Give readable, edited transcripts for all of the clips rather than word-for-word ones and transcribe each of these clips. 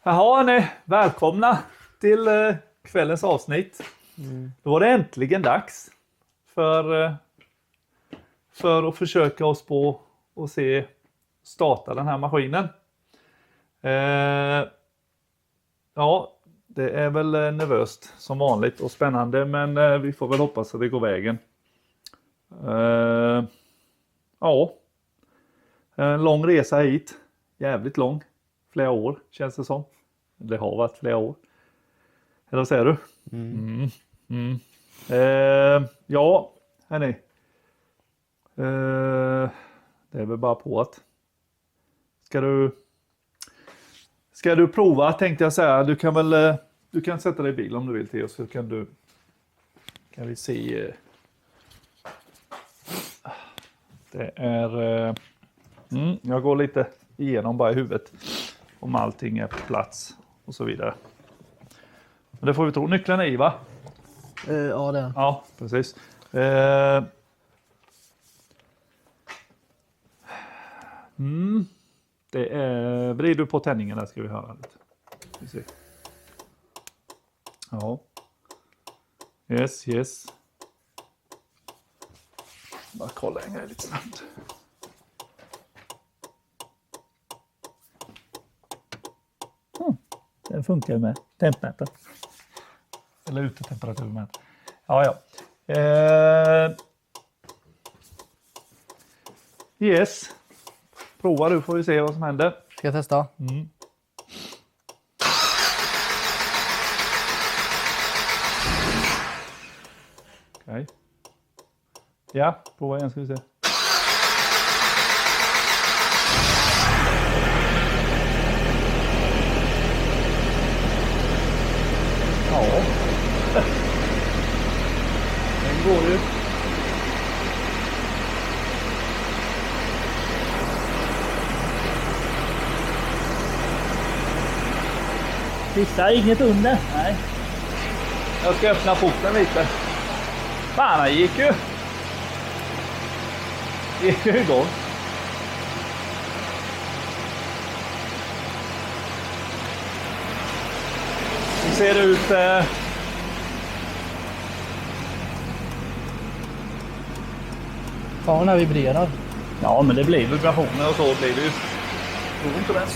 Jaha, hörni, välkomna till kvällens avsnitt. Då var det äntligen dags för att försöka oss på och se starta den här maskinen. Ja, det är väl nervöst som vanligt och spännande, men vi får väl hoppas att det går vägen. Ja, en lång resa hit. Jävligt lång. Flera år känns det som. Det har varit flera år. Eller vad säger du? Ja, hörni. Det är väl bara på att. Ska du prova, tänkte jag säga. Du kan sätta dig i bil om du vill, Theo, så kan vi se. Det är jag går lite igenom bara i huvudet om allting är på plats och så vidare. Men det får vi tro. Nyckeln är i, va? Ja, det är. Ja, precis. Det är... Vrid du på tändningen där, ska vi höra lite. Vi ser. Ja. Yes. Bara kolla en grej lite snabbt. Den funkar ju med tempmätare. Eller utetemperaturmätare. Ja. Yes. Prova du, får vi se vad som händer. Ska jag testa? Okej. Ja, prova igen ska vi se. Ja. Den går ju. Vissa inget under. Nej. Jag ska öppna porten lite. Fan, det gick ju. Det gick ju igång. Det ser ut... Ja, när vibrerar. Ja, men det blir vibrationer och så blir det ju. Tror inte det.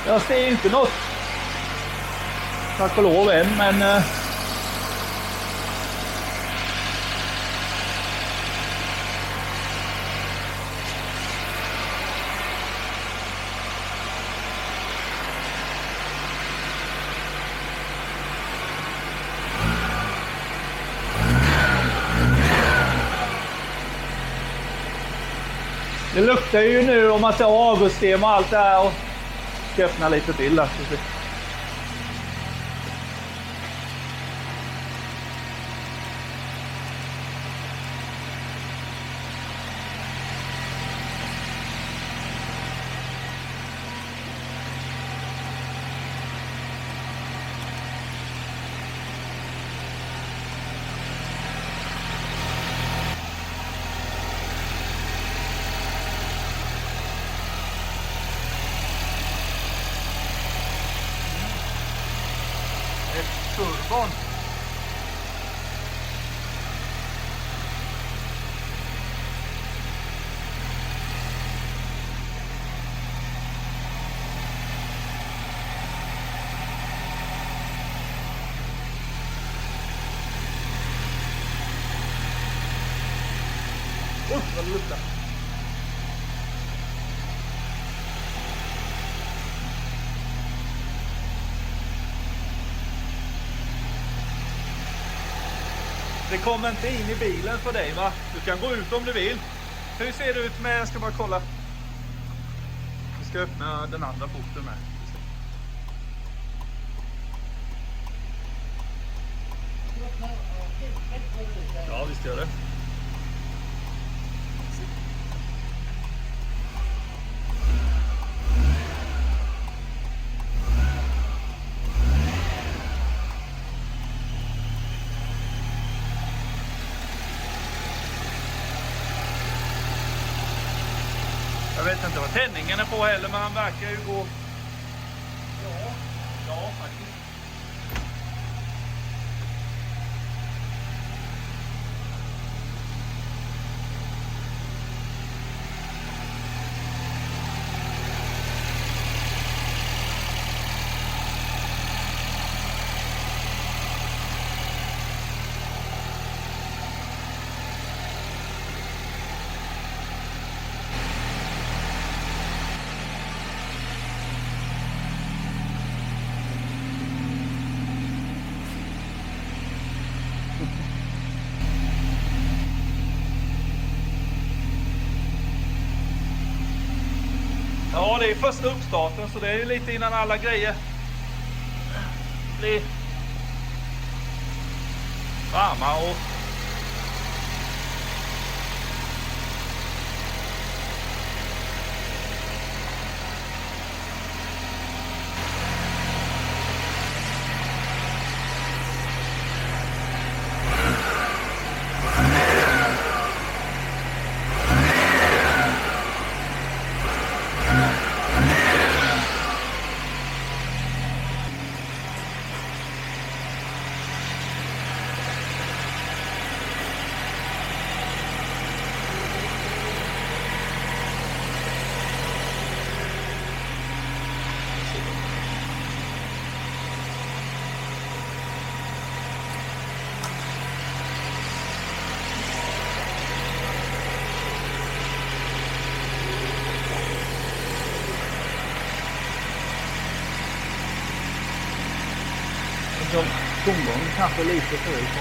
Jag ser inte något. Tack och lov än, men... Det luktar ju nu om att det är avgassystem och allt det här. Och ska öppna lite till där. Turbon. Vad det luktar. Det kommer inte in i bilen för dig, va? Du kan gå ut om du vill. Hur ser det ut med... Jag ska bara kolla. Vi ska öppna den andra porten med. Ja, visst gör det. vet inte vad tändningen är på heller, men han verkar ju gå... Ja, faktiskt. Ja, det är första uppstarten, så det är ju lite innan alla grejer blir varma och tomgången kanske lite för hög på.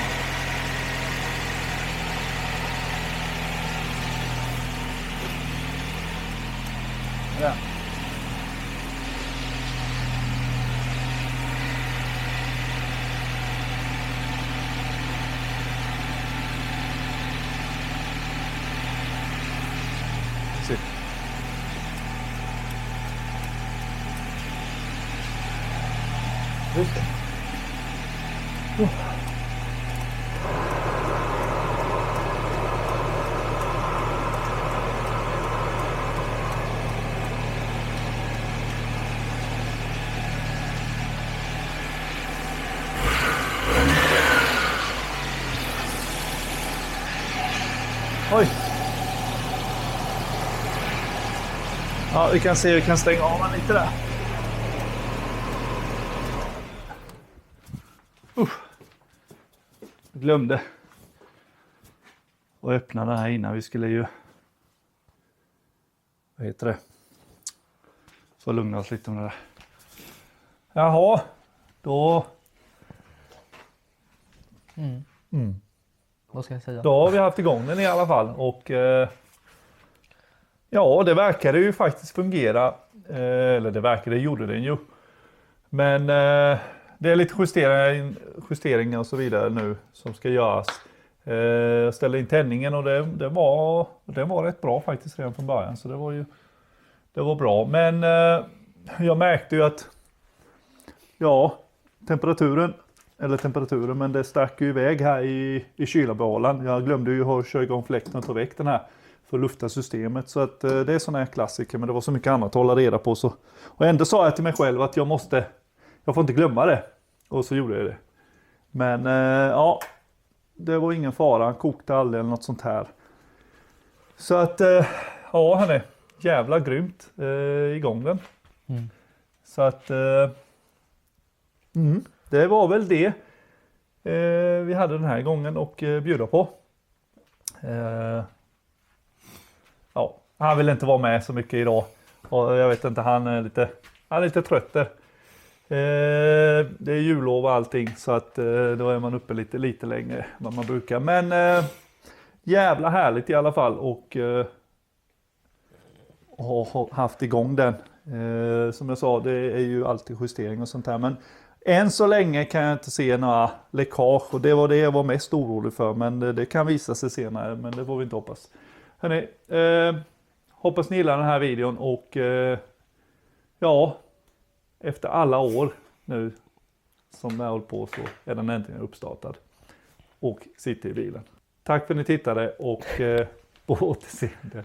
Ja. Se. Just det. Oj. Ja, vi kan se, vi kan stänga av den lite där. Glömde att öppna den här innan. Vi skulle ju, vad heter det, så lugna oss lite om det där. Jaha, då Vad ska jag säga? då har vi haft igång den i alla fall. Och ja, det verkade ju faktiskt fungera. Eller det gjorde den ju. Men det är lite justeringar och så vidare nu som ska göras. Jag ställde in tändningen och det var rätt bra faktiskt redan från början. Så det var bra. Men jag märkte ju att temperaturen, men det stack ju iväg här i kylabehållaren. Jag glömde ju att köra igång fläkten och ta väck den här för att lufta systemet. Så att det är sådana här klassiker, men det var så mycket annat att hålla reda på. Så. Och ändå sa jag till mig själv att jag får inte glömma det. Och så gjorde jag det. Men ja, det var ingen fara. Han kokte aldrig eller något sånt här. Så att ja, hörni, jävla grymt igång den. Så att det var väl det vi hade den här gången och bjuda på. Ja, han vill inte vara med så mycket idag. Och jag vet inte, han är lite trött där. Det är jullov och allting, så att då är man uppe lite längre än vad man brukar. Men jävla härligt i alla fall och ha haft igång den. Som jag sa, det är ju alltid justering och sånt här. Men än så länge kan jag inte se några läckage och det var det jag var mest orolig för. Men det kan visa sig senare, men det får vi inte hoppas. Hörrni, hoppas ni gillar den här videon och ja, efter alla år nu som jag håller på så är den äntligen uppstartad och sitter i bilen. Tack för att ni tittade och på återseende.